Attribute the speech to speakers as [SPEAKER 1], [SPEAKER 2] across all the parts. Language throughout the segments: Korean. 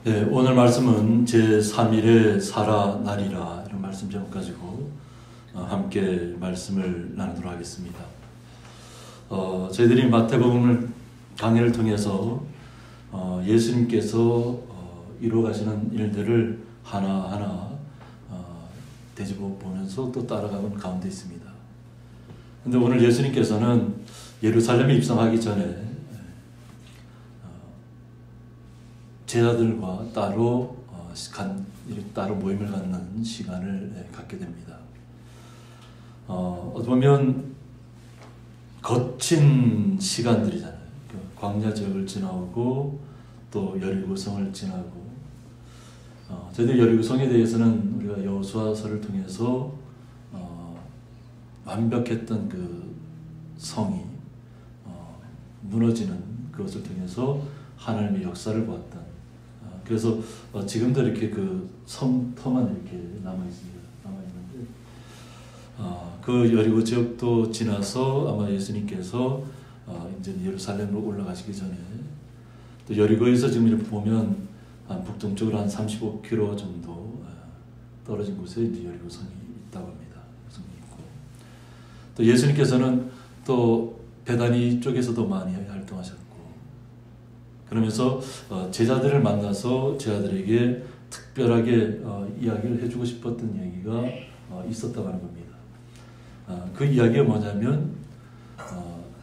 [SPEAKER 1] 네, 오늘 말씀은 제3일의 사라나리라 이런 말씀 제목 가지고 함께 말씀을 나누도록 하겠습니다. 저희들이 마태복음을 강해를 통해서 예수님께서 이루어가시는 일들을 하나하나 되짚어 보면서 또 따라가는 가운데 있습니다. 그런데 오늘 예수님께서는 예루살렘에 입성하기 전에 제자들과 따로 모임을 갖는 시간을 갖게 됩니다. 어떻게 보면 거친 시간들이잖아요. 광야 지역을 지나오고 또 여리고성을 지나고, 저희들 여리고성에 대해서는 우리가 여호수아서를 통해서 완벽했던 그 성이 무너지는 그것을 통해서 하나님의 역사를 보았던, 그래서 지금도 이렇게 그 성터만 이렇게 남아있습니다. 남아있는데, 그 여리고 지역도 지나서 아마 예수님께서 이제 예루살렘으로 올라가시기 전에 또 여리고에서 지금 이렇게 보면 한 북동쪽으로 한 35km 정도 떨어진 곳에 이제 여리고성이 있다고 합니다. 성이 있고, 또 예수님께서는 또 베다니 쪽에서도 많이 활동하셨고, 그러면서 제자들을 만나서 제자들에게 특별하게 이야기를 해주고 싶었던 얘기가 있었다고 하는 겁니다. 그 이야기가 뭐냐면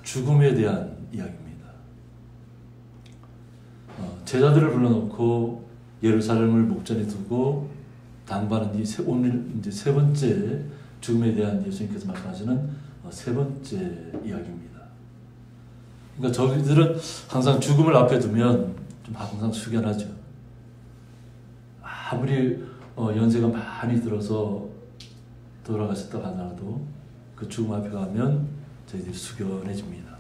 [SPEAKER 1] 죽음에 대한 이야기입니다. 제자들을 불러놓고 예루살렘을 목전에 두고 당부하는 오늘 이제 세 번째 죽음에 대한 예수님께서 말씀하시는 세 번째 이야기입니다. 그러니까 저희들은 항상 죽음을 앞에 두면 좀 항상 숙연하죠. 아무리 연세가 많이 들어서 돌아가셨다 하더라도 그 죽음 앞에 가면 저희들이 숙연해집니다.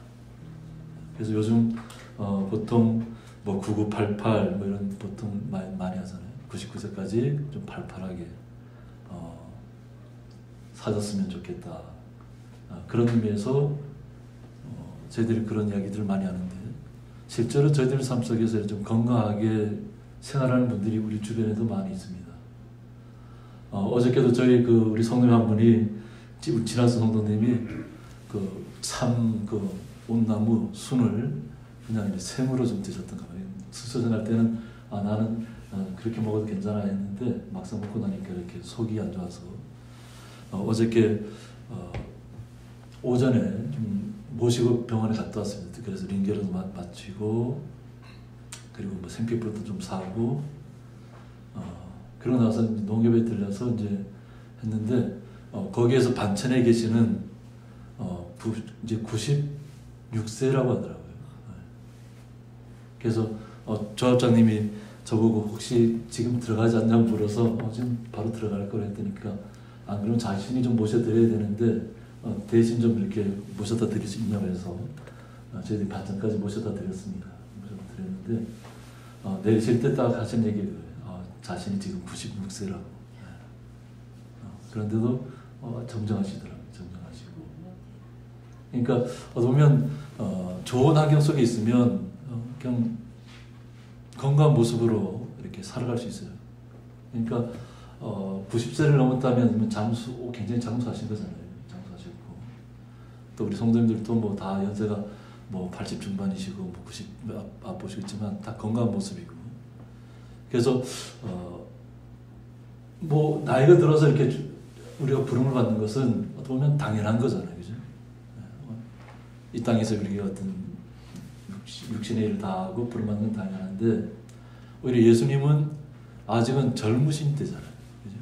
[SPEAKER 1] 그래서 요즘 보통 뭐 9988 뭐 이런 보통 많이 하잖아요. 99세까지 좀 팔팔하게 사셨으면 좋겠다. 그런 의미에서 저희들이 그런 이야기들을 많이 하는데, 실제로 저희들 삶 속에서 좀 건강하게 생활하는 분들이 우리 주변에도 많이 있습니다. 어저께도 저희 우리 성도님 한 분이, 지나서 성도님이 온나무 순을 그냥 생으로 좀 드셨던가 봐요. 수소생할 때는 나는 그렇게 먹어도 괜찮아 했는데 막상 먹고 나니까 이렇게 속이 안 좋아서 어저께 오전에 좀 모시고 병원에 갔다 왔습니다. 그래서 링겔도 마치고, 그리고 뭐 생필품도 좀 사고, 그러고 나서 농협에 들려서 이제 했는데, 거기에서 반천에 계시는 이제 96세라고 하더라고요. 그래서 조합장님이 저보고 혹시 지금 들어가지 않냐고 물어서 지금 바로 들어갈 거라 했더니까, 안 그러면 자신이 좀 모셔드려야 되는데 대신 좀 이렇게 모셔다 드릴 수 있냐고 해서 저희들이 반찬까지 모셔다 드렸습니다. 모셔다 드렸는데 내리실 때 딱 하신 얘기가 자신이 지금 96세라고. 그런데도 정정하시더라고요. 정정하시고. 그러니까 보면 좋은 환경 속에 있으면 그냥 건강한 모습으로 이렇게 살아갈 수 있어요. 그러니까 90세를 넘었다면 굉장히 장수하신 거잖아요. 또 우리 성도님들도 뭐 다 연세가 뭐 80 중반이시고 뭐 90 앞보시겠지만 다 건강한 모습이고, 그래서 뭐 나이가 들어서 이렇게 우리가 부름을 받는 것은 어떻게 보면 당연한 거잖아요, 그죠? 이 땅에서 우리가 어떤 육신의 일을 다 하고 부름 받는 건 당연한데, 오히려 예수님은 아직은 젊으신 때잖아요, 그죠?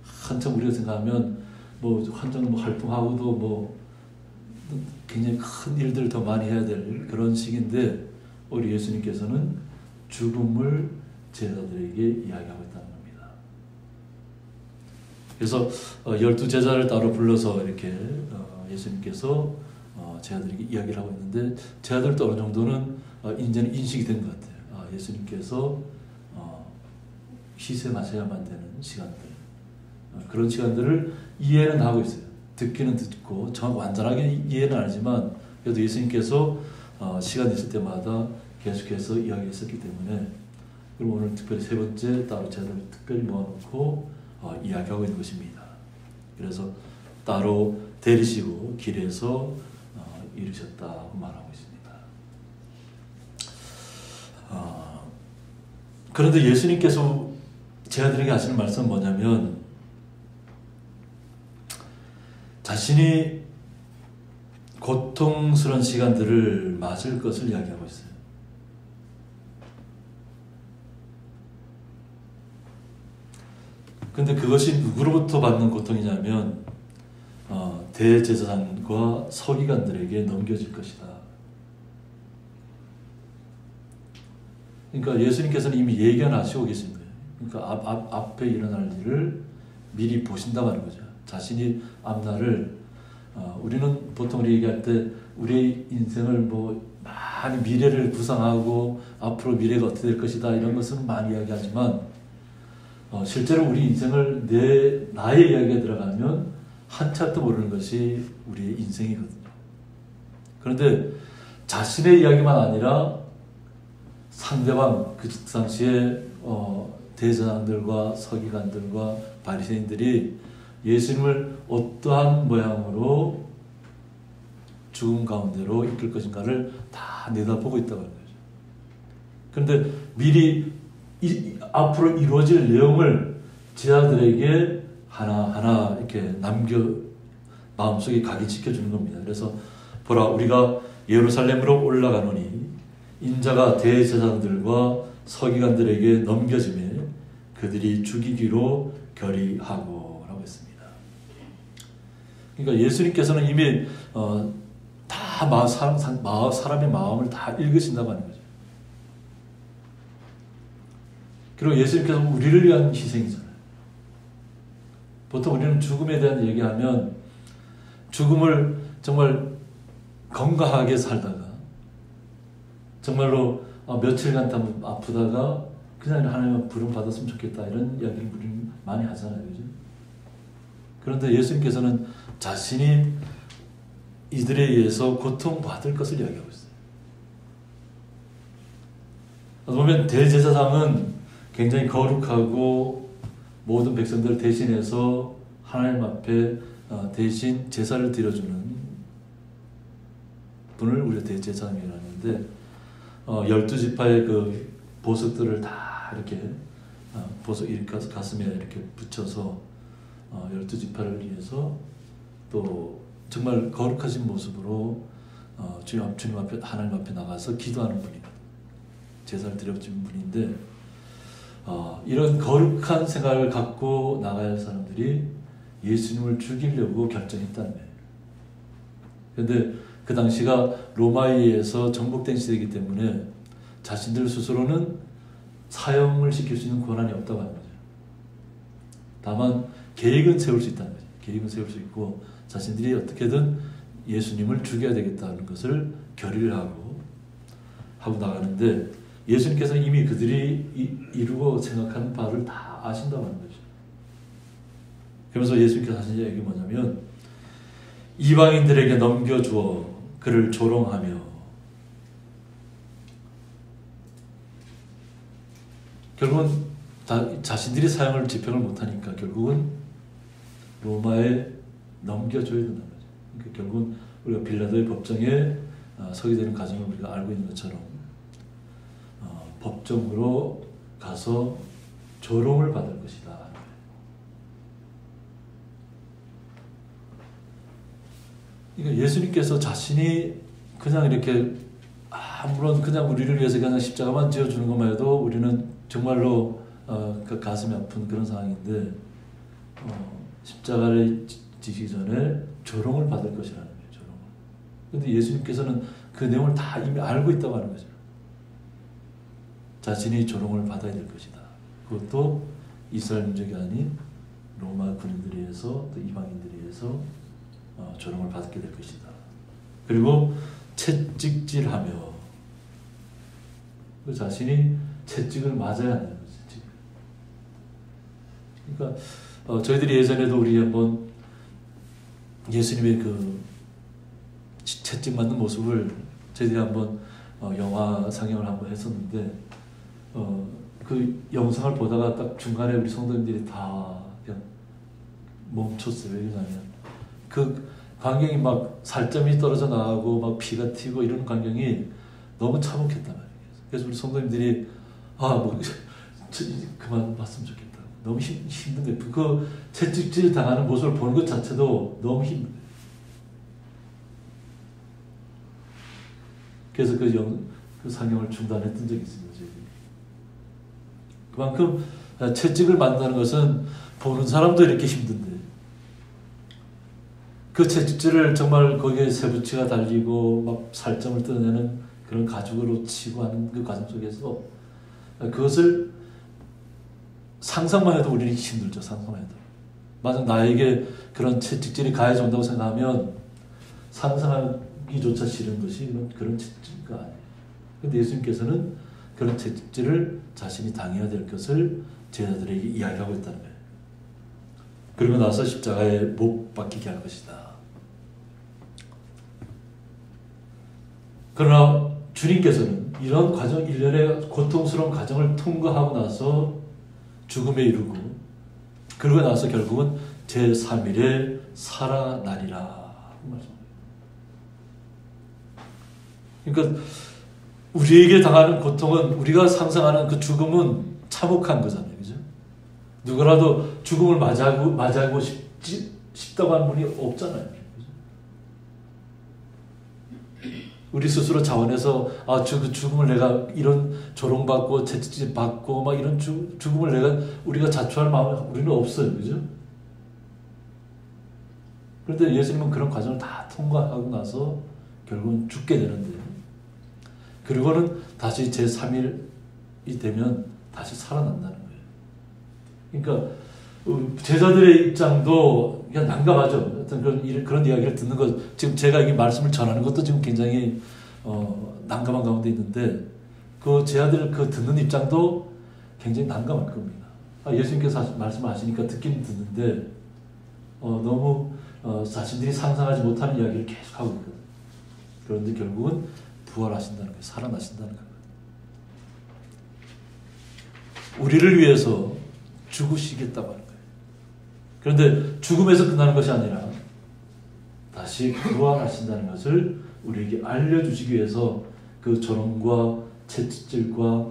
[SPEAKER 1] 한참 우리가 생각하면 뭐 한참 뭐 활동하고도 뭐 굉장히 큰 일들을 더 많이 해야 될 그런 시기인데, 우리 예수님께서는 죽음을 제자들에게 이야기하고 있다는 겁니다. 그래서 12제자를 따로 불러서 이렇게 예수님께서 제자들에게 이야기를 하고 있는데, 제자들도 어느 정도는 이제는 인식이 된 것 같아요. 예수님께서 희생하셔야만 되는 시간들, 그런 시간들을 이해는 하고 있어요. 듣기는 듣고 완전하게 이해는 알지만, 그래도 예수님께서 시간 있을 때마다 계속해서 이야기했었기 때문에 그럼 오늘 특별히 세 번째 따로 제자들 특별히 모아놓고 이야기하고 있는 것입니다. 그래서 따로 데리시고 길에서 이르셨다고 말하고 있습니다. 그런데 예수님께서 제자들에게 하시는 말씀은 뭐냐면 자신이 고통스러운 시간들을 맞을 것을 이야기하고 있어요. 근데 그것이 누구로부터 받는 고통이냐면 대제사장과 서기관들에게 넘겨질 것이다. 그러니까 예수님께서는 이미 예견하시고 계신 거예요. 그러니까 앞에 일어날 일을 미리 보신다고 하는 거죠. 자신이 앞날을 우리는 보통 우리 얘기할 때 우리의 인생을 많이 미래를 구상하고 앞으로 미래가 어떻게 될 것이다 이런 것은 많이 이야기하지만 실제로 우리 인생을 나의 이야기가 들어가면 한참도 모르는 것이 우리의 인생이거든요. 그런데 자신의 이야기만 아니라 상대방 그 당시에 대제사장들과 서기관들과 바리새인들이 예수님을 어떠한 모양으로 죽음 가운데로 이끌 것인가를 다 내다보고 있다고 하는 거죠. 그런데 미리 앞으로 이루어질 내용을 제자들에게 하나하나 이렇게 마음속에 각인시켜주는 겁니다. 그래서 보라, 우리가 예루살렘으로 올라가노니 인자가 대제사장들과 서기관들에게 넘겨지매 그들이 죽이기로 결의하고 라고 했습니다. 그러니까 예수님께서는 이미 다 사람의 마음을 다 읽으신다고 하는 거죠. 그리고 예수님께서 우리를 위한 희생이잖아요. 보통 우리는 죽음에 대한 얘기하면 죽음을 정말 건강하게 살다가 정말로 며칠간 아프다가 그냥 하나님의 부름 받았으면 좋겠다 이런 이야기를 우리는 많이 하잖아요. 그죠? 그런데 예수님께서는 자신이 이들에 의해서 고통받을 것을 이야기하고 있어요. 보면 대제사장은 굉장히 거룩하고 모든 백성들을 대신해서 하나님 앞에 대신 제사를 드려주는 분을 우리가 대제사장이라고 하는데 12지파의 그 보석들을 다 이렇게 보석 가슴에 이렇게 붙여서 12지파를 위해서 또 정말 거룩하신 모습으로 주님 앞에 하나님 앞에 나가서 기도하는 분이거든요. 제사를 드려주는 분인데 이런 거룩한 생각을 갖고 나가야 할 사람들이 예수님을 죽이려고 결정했다는 거예요. 그런데 그 당시가 로마에 의해서 정복된 시대이기 때문에 자신들 스스로는 사형을 시킬 수 있는 권한이 없다고 하는 거죠. 다만 계획은 세울 수 있다는 거죠. 계획은 세울 수 있고 자신들이 어떻게든 예수님을 죽여야 되겠다는 것을 결의를 하고 나가는데 예수님께서는 이미 그들이 이루고 생각하는 바를 다 아신다고 하는 거죠. 그러면서 예수님께서 하신 얘기가 뭐냐면 이방인들에게 넘겨주어 그를 조롱하며 결국은 자신들이 사형을 집행을 못하니까 결국은 로마에 넘겨줘야 된다는 거죠. 그러니까 결국은 우리가 빌라도의 법정에 서게 되는 과정을 우리가 알고 있는 것처럼 법정으로 가서 조롱을 받을 것이다. 그러니까 예수님께서 자신이 그냥 이렇게 아무런 그냥 우리를 위해서 그냥 십자가만 지어주는 것만 해도 우리는 정말로 그 가슴이 아픈 그런 상황인데 십자가를 지기 전에 조롱을 받을 것이라는 거예요. 조롱을. 그런데 예수님께서는 그 내용을 다 이미 알고 있다고 하는 거죠. 자신이 조롱을 받아야 될 것이다. 그것도 이스라엘 민족이 아닌 로마 군인들에 의해서 또 이방인들에 의해서 조롱을 받게 될 것이다. 그리고 채찍질하며 그 자신이 채찍을 맞아야 한다는 거죠. 그러니까 저희들이 예전에도 우리 한번 예수님의 그 채찍 맞는 모습을 저희들이 한번 영화 상영을 한번 했었는데 그 영상을 보다가 딱 중간에 우리 성도님들이 다 그냥 멈췄어요. 왜 그러냐면 그 광경이 막 살점이 떨어져 나가고 막 피가 튀고 이런 광경이 너무 참혹했단 말이에요. 그래서 우리 성도님들이 뭐 그만 봤으면 좋겠다. 너무 힘든 거예요. 그 채찍질 당하는 모습을 보는 것 자체도 너무 힘든 거예요. 그래서 그 상영을 중단했던 적이 있습니다. 그만큼 채찍을 만드는 것은 보는 사람도 이렇게 힘든데 그 채찍질을 정말 거기에 쇠붙이가 달리고 막 살점을 뜯어내는 그런 가죽으로 치고 하는 그 과정 속에서 그것을 상상만 해도 우리는 힘들죠. 상상만 해도. 만약 나에게 그런 채찍질이 가해져 온다고 생각하면 상상하기조차 싫은 것이 그런 채찍질가 아니에요. 그런데 예수님께서는 그런 채찍질을 자신이 당해야 될 것을 제자들에게 이야기하고 있다는 거예요. 그리고 나서 십자가에 못 박히게 할 것이다. 그러나 주님께서는 이런 과정, 일련의 고통스러운 과정을 통과하고 나서 죽음에 이르고 그러고 나서 결국은 제3일에 살아나리라 말씀합니다. 그러니까 우리에게 당하는 고통은 우리가 상상하는 그 죽음은 참혹한 거잖아요. 그죠? 누구라도 죽음을 맞이하고 싶다고 하는 분이 없잖아요. 그죠? 우리 스스로 자원해서 그 죽음을 내가 이런 조롱받고 채찍질 받고 막 이런 죽음을 우리가 자초할 마음이 우리는 없어요. 그죠? 그런데 예수님은 그런 과정을 다 통과하고 나서 결국은 죽게 되는데 그리고는 다시 제3일이 되면 다시 살아난다는 거예요. 그러니까 제자들의 입장도 그냥 난감하죠. 어떤 그런 이야기를 듣는 것, 지금 제가 이 말씀을 전하는 것도 지금 굉장히 난감한 가운데 있는데 그 제자들 그 듣는 입장도 굉장히 난감할 겁니다. 예수님께서 말씀하시니까 듣긴 듣는데 너무 자신들이 상상하지 못하는 이야기를 계속 하고 있거든요. 그런데 결국은 부활하신다는 거예요. 살아나신다는 거예요. 우리를 위해서 죽으시겠다고 하는 거예요. 그런데 죽음에서 끝나는 것이 아니라 다시 부활하신다는 것을 우리에게 알려주시기 위해서 그 조롱과 채찍질과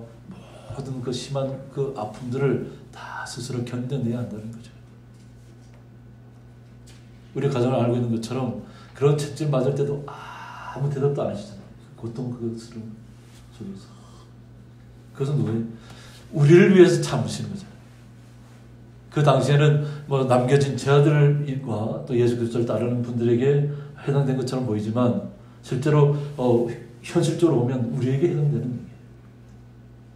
[SPEAKER 1] 모든 그 심한 그 아픔들을 다 스스로 견뎌내야 한다는 거죠. 우리 가정을 알고 있는 것처럼 그런 채찍질 맞을 때도 아무 대답도 안 하시잖아요. 고통 그것을 속에서. 그것은 누구예요? 우리를 위해서 참으시는 거죠. 그 당시에는 남겨진 제자들과 또 예수 그리스도를 따르는 분들에게 해당된 것처럼 보이지만 실제로 현실적으로 보면 우리에게 해당되는 거예요.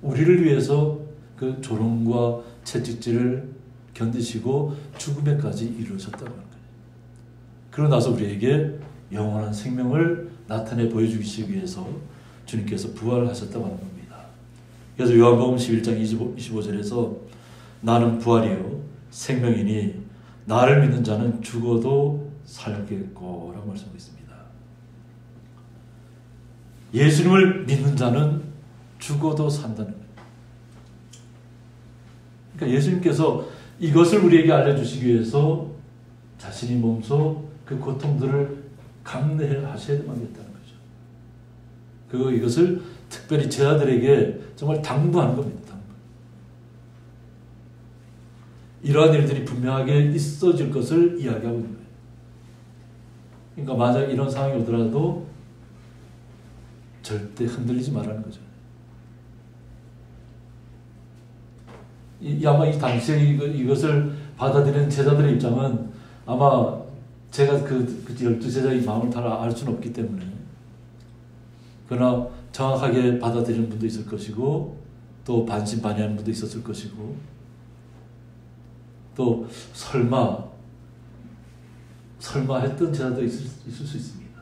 [SPEAKER 1] 우리를 위해서 그 조롱과 채찍질을 견디시고 죽음에까지 이루셨다고 하는 거예요. 그러고 나서 우리에게 영원한 생명을 나타내 보여주시기 위해서 주님께서 부활하셨다고 하는 겁니다. 그래서 요한복음 11장 25절에서 나는 부활이요 생명이니 나를 믿는 자는 죽어도 살겠고 라고 말씀하고 있습니다. 예수님을 믿는 자는 죽어도 산다는 거예요. 그러니까 예수님께서 이것을 우리에게 알려주시기 위해서 자신이 몸소 그 고통들을 감내하셔야만 겠다는 거죠. 이것을 특별히 제자들에게 정말 당부하는 겁니다. 당부. 이러한 일들이 분명하게 있어질 것을 이야기하고 있는 거예요. 그러니까 만약 이런 상황이 오더라도 절대 흔들리지 말라는 거죠. 아마 이 당시에 이것을 받아들이는 제자들의 입장은 아마 제가 그 12제자의 마음을 다 알 수는 없기 때문에 그러나 정확하게 받아들이는 분도 있을 것이고 또 반신반의하는 분도 있었을 것이고 또 설마 했던 제자도 있을 수 있습니다.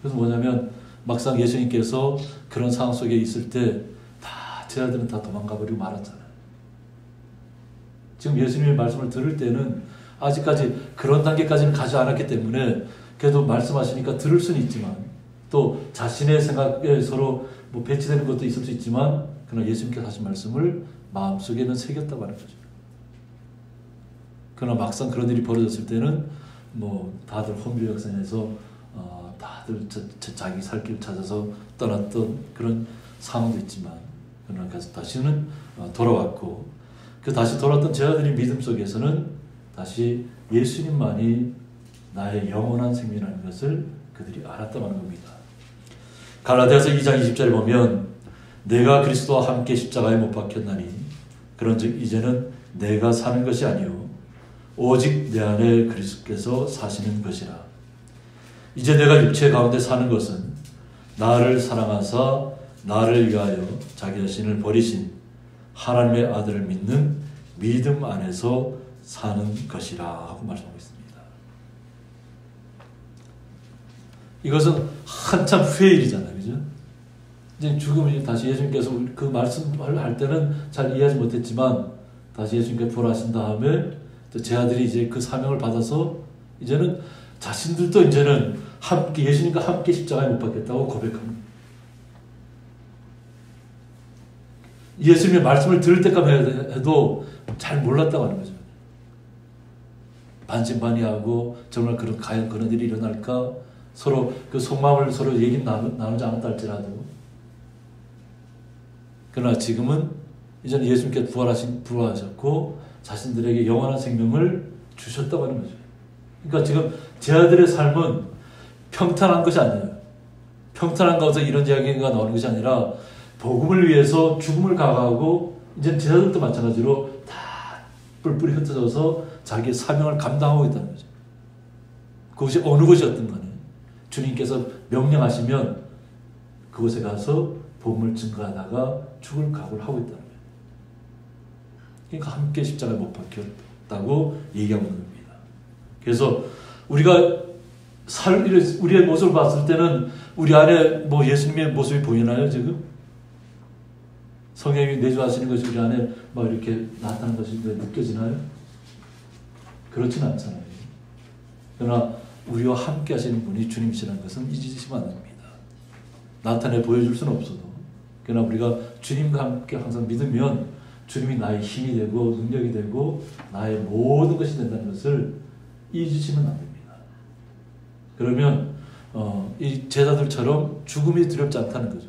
[SPEAKER 1] 그래서 뭐냐면 막상 예수님께서 그런 상황 속에 있을 때 다 제자들은 다 도망가버리고 말았잖아요. 지금 예수님의 말씀을 들을 때는 아직까지 그런 단계까지는 가지 않았기 때문에 그래도 말씀하시니까 들을 수는 있지만 또 자신의 생각에 서로 뭐 배치되는 것도 있을 수 있지만 그러나 예수님께서 하신 말씀을 마음속에는 새겼다고 하는 거죠. 그러나 막상 그런 일이 벌어졌을 때는 뭐 다들 혼비백산해서 다들 자기 살 길을 찾아서 떠났던 그런 상황도 있지만 그러나 다시는 돌아왔고 그 다시 돌아왔던 제자들의 믿음 속에서는 다시 예수님만이 나의 영원한 생명이라는 것을 그들이 알았다는 겁니다. 갈라디아서 2장 20절에 보면 내가 그리스도와 함께 십자가에 못 박혔나니 그런즉 이제는 내가 사는 것이 아니요 오직 내 안에 그리스도께서 사시는 것이라. 이제 내가 육체 가운데 사는 것은 나를 사랑하사 나를 위하여 자기 자신을 버리신 하나님의 아들을 믿는 믿음 안에서 사는 것이라 하고 말씀하고 있습니다. 이것은 한참 후의 일이잖아요. 그죠? 이제 죽음이 다시 예수님께서 그 말씀을 할 때는 잘 이해하지 못했지만 다시 예수님께서 부활하신 다음에 제 아들이 이제 그 사명을 받아서 이제는 자신들도 이제는 함께 예수님과 함께 십자가에 못 박혔다고 고백합니다. 예수님의 말씀을 들을 때까지 해도 잘 몰랐다고 하는 거죠. 반신반의하고 정말 과연 그런 일이 일어날까 서로 그 속마음을 서로 얘기 나누지 않았다 할지라도 그러나 지금은 이제는 예수님께서 부활하셨고 자신들에게 영원한 생명을 주셨다고 하는 거죠. 그러니까 지금 제 아들의 삶은 평탄한 것이 아니에요. 평탄한 가운데 이런 이야기가 나오는 것이 아니라 복음을 위해서 죽음을 각오하고 이제 제자들도 마찬가지로 다 뿔뿔이 흩어져서 자기의 사명을 감당하고 있다는 거죠. 그것이 어느 곳이었든 간에 주님께서 명령하시면 그곳에 가서 복음을 증거하다가 죽을 각오를 하고 있다는 거예요. 그러니까 함께 십자가에 못 박혔다고 얘기하고 있는 겁니다. 그래서 우리가 우리의 모습을 봤을 때는 우리 안에 뭐 예수님의 모습이 보이나요, 지금? 성령이 내주하시는 것이 우리 안에 막 이렇게 나타나는 것이 느껴지나요? 그렇지는 않잖아요. 그러나 우리와 함께 하시는 분이 주님이시라는 것은 잊으시면 안 됩니다. 나타내 보여줄 수는 없어도 그러나 우리가 주님과 함께 항상 믿으면 주님이 나의 힘이 되고 능력이 되고 나의 모든 것이 된다는 것을 잊으시면 안 됩니다. 그러면 이 제자들처럼 죽음이 두렵지 않다는 거죠.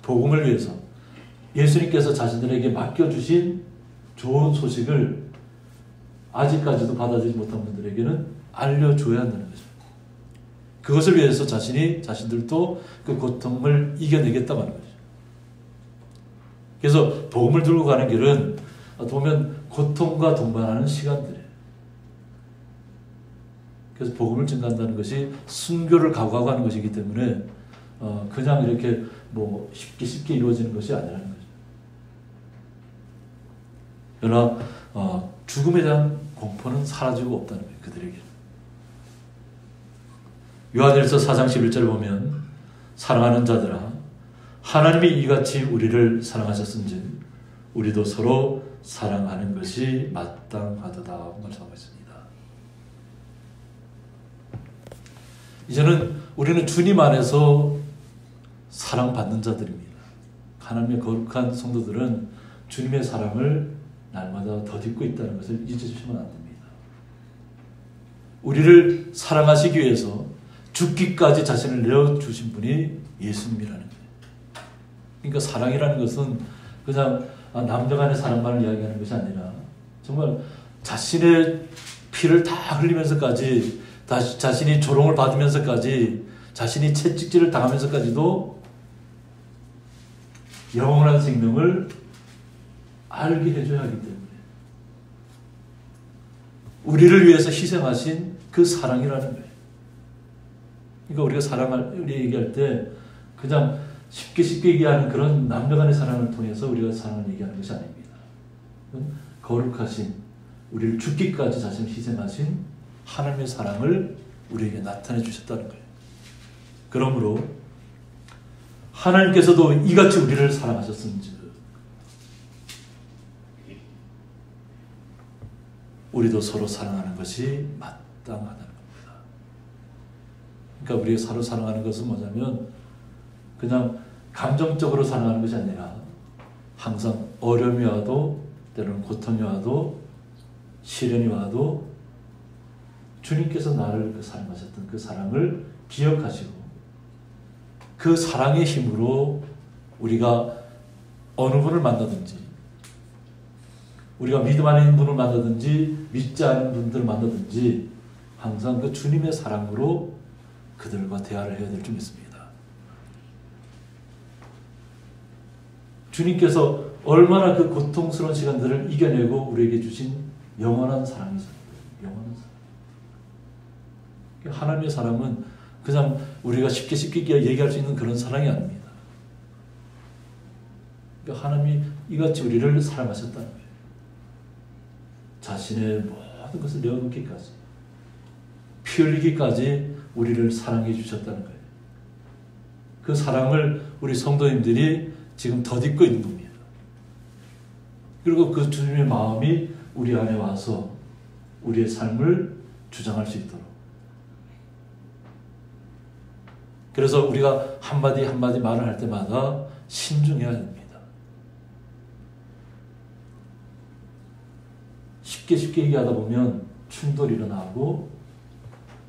[SPEAKER 1] 복음을 위해서 예수님께서 자신들에게 맡겨주신 좋은 소식을 아직까지도 받아들이지 못한 분들에게는 알려줘야 한다는 거죠. 그것을 위해서 자신들도 그 고통을 이겨내겠다고 하는 거죠. 그래서 복음을 들고 가는 길은 보면 고통과 동반하는 시간들이에요. 그래서 복음을 증거한다는 것이 순교를 각오하고 하는 것이기 때문에 그냥 이렇게 뭐 쉽게 이루어지는 것이 아니라는 거죠. 그러나 죽음에 대한 공포는 사라지고 없다는 거예요. 그들에게. 요한일서 4장 11절 보면 사랑하는 자들아 하나님이 이같이 우리를 사랑하셨은즉 우리도 서로 사랑하는 것이 마땅하도다 말씀하고 있습니다. 이제는 우리는 주님 안에서 사랑받는 자들입니다. 하나님의 거룩한 성도들은 주님의 사랑을 날마다 덧입고 있다는 것을 잊으시면 안 됩니다. 우리를 사랑하시기 위해서 죽기까지 자신을 내어주신 분이 예수님이라는 거예요. 그러니까 사랑이라는 것은 그냥 남녀 간의 사랑만을 이야기하는 것이 아니라 정말 자신의 피를 다 흘리면서까지 자신이 조롱을 받으면서까지 자신이 채찍질을 당하면서까지도 영원한 생명을 알게 해줘야 하기 때문에 우리를 위해서 희생하신 그 사랑이라는 거예요. 그러니까 우리가 우리 얘기할 때 그냥 쉽게 얘기하는 그런 남녀 간의 사랑을 통해서 우리가 사랑을 얘기하는 것이 아닙니다. 거룩하신 우리를 죽기까지 자신을 희생하신 하나님의 사랑을 우리에게 나타내 주셨다는 거예요. 그러므로 하나님께서도 이같이 우리를 사랑하셨은즉 우리도 서로 사랑하는 것이 마땅하다는 겁니다. 그러니까 우리가 서로 사랑하는 것은 뭐냐면 그냥 감정적으로 살아가는 것이 아니라 항상 어려움이 와도 때로는 고통이 와도 시련이 와도 주님께서 나를 사랑하셨던 그 사랑을 기억하시고 그 사랑의 힘으로 우리가 어느 분을 만나든지 우리가 믿음 안에 있는 분을 만나든지 믿지 않는 분들을 만나든지 항상 그 주님의 사랑으로 그들과 대화를 해야 될 줄 믿습니다. 주님께서 얼마나 그 고통스러운 시간들을 이겨내고 우리에게 주신 영원한 사랑이십니다. 영원한 사랑. 하나님의 사랑은 그냥 우리가 쉽게 얘기할 수 있는 그런 사랑이 아닙니다. 하나님이 이같이 우리를 사랑하셨다는 거예요. 자신의 모든 것을 내어놓기까지, 피 흘리기까지 우리를 사랑해 주셨다는 거예요. 그 사랑을 우리 성도님들이 지금 덧입고 있는 겁니다. 그리고 그 주님의 마음이 우리 안에 와서 우리의 삶을 주장할 수 있도록. 그래서 우리가 한마디 한마디 말을 할 때마다 신중해야 됩니다. 쉽게 얘기하다 보면 충돌이 일어나고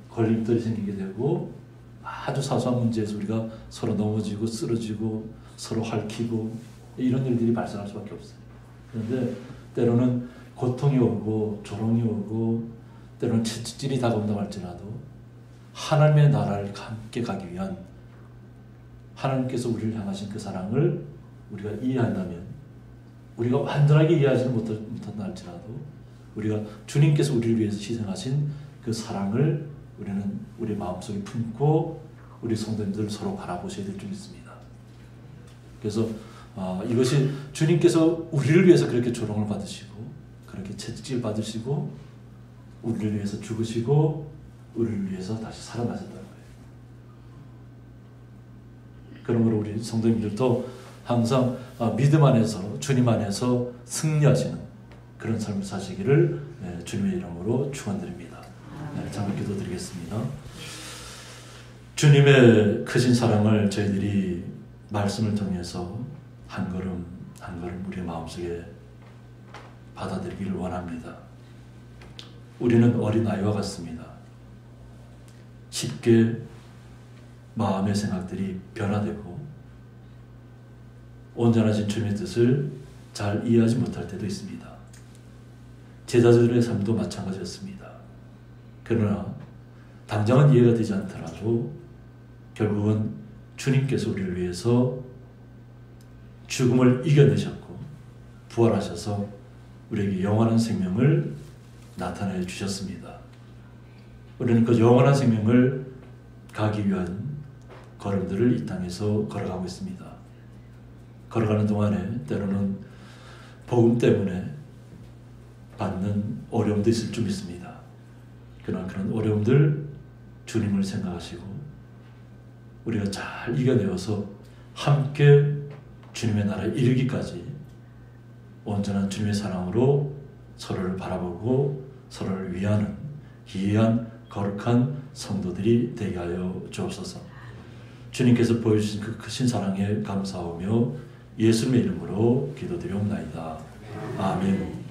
[SPEAKER 1] 걸림돌이 생기게 되고 아주 사소한 문제에서 우리가 서로 넘어지고 쓰러지고 서로 핥히고 이런 일들이 발생할 수밖에 없어요. 그런데 때로는 고통이 오고 조롱이 오고 때로는 채찍질이 다가온다고 할지라도 하나님의 나라를 함께 가기 위한 하나님께서 우리를 향하신 그 사랑을 우리가 이해한다면 우리가 완전하게 이해하지는 못한다 할지라도 우리가 주님께서 우리를 위해서 희생하신 그 사랑을 우리는 우리 마음속에 품고 우리 성도님들 서로 바라보셔야 될 줄 믿습니다. 그래서 이것이 주님께서 우리를 위해서 그렇게 조롱을 받으시고 그렇게 채찍질 받으시고 우리를 위해서 죽으시고 우리를 위해서 다시 살아나셨다는 거예요. 그러므로 우리 성도님들도 항상 믿음 안에서 주님 안에서 승리하시는 그런 삶을 사시기를 주님의 이름으로 축원드립니다. 잠깐 기도드리겠습니다. 주님의 크신 사랑을 저희들이 말씀을 통해서 한 걸음 한 걸음 우리의 마음속에 받아들이기를 원합니다. 우리는 어린아이와 같습니다. 쉽게 마음의 생각들이 변화되고 온전하신 주님의 뜻을 잘 이해하지 못할 때도 있습니다. 제자들의 삶도 마찬가지였습니다. 그러나 당장은 이해가 되지 않더라도 결국은 주님께서 우리를 위해서 죽음을 이겨내셨고 부활하셔서 우리에게 영원한 생명을 나타내 주셨습니다. 우리는 그 영원한 생명을 가기 위한 걸음들을 이 땅에서 걸어가고 있습니다. 걸어가는 동안에 때로는 복음 때문에 받는 어려움도 있을 줄 믿습니다. 그러나 그런 어려움들 주님을 생각하시고 우리가 잘 이겨내어서 함께 주님의 나라에 이르기까지 온전한 주님의 사랑으로 서로를 바라보고 서로를 위하는 기이한 거룩한 성도들이 되게 하여 주옵소서. 주님께서 보여주신 그 크신 사랑에 감사하며 예수님의 이름으로 기도드리옵나이다. 아멘.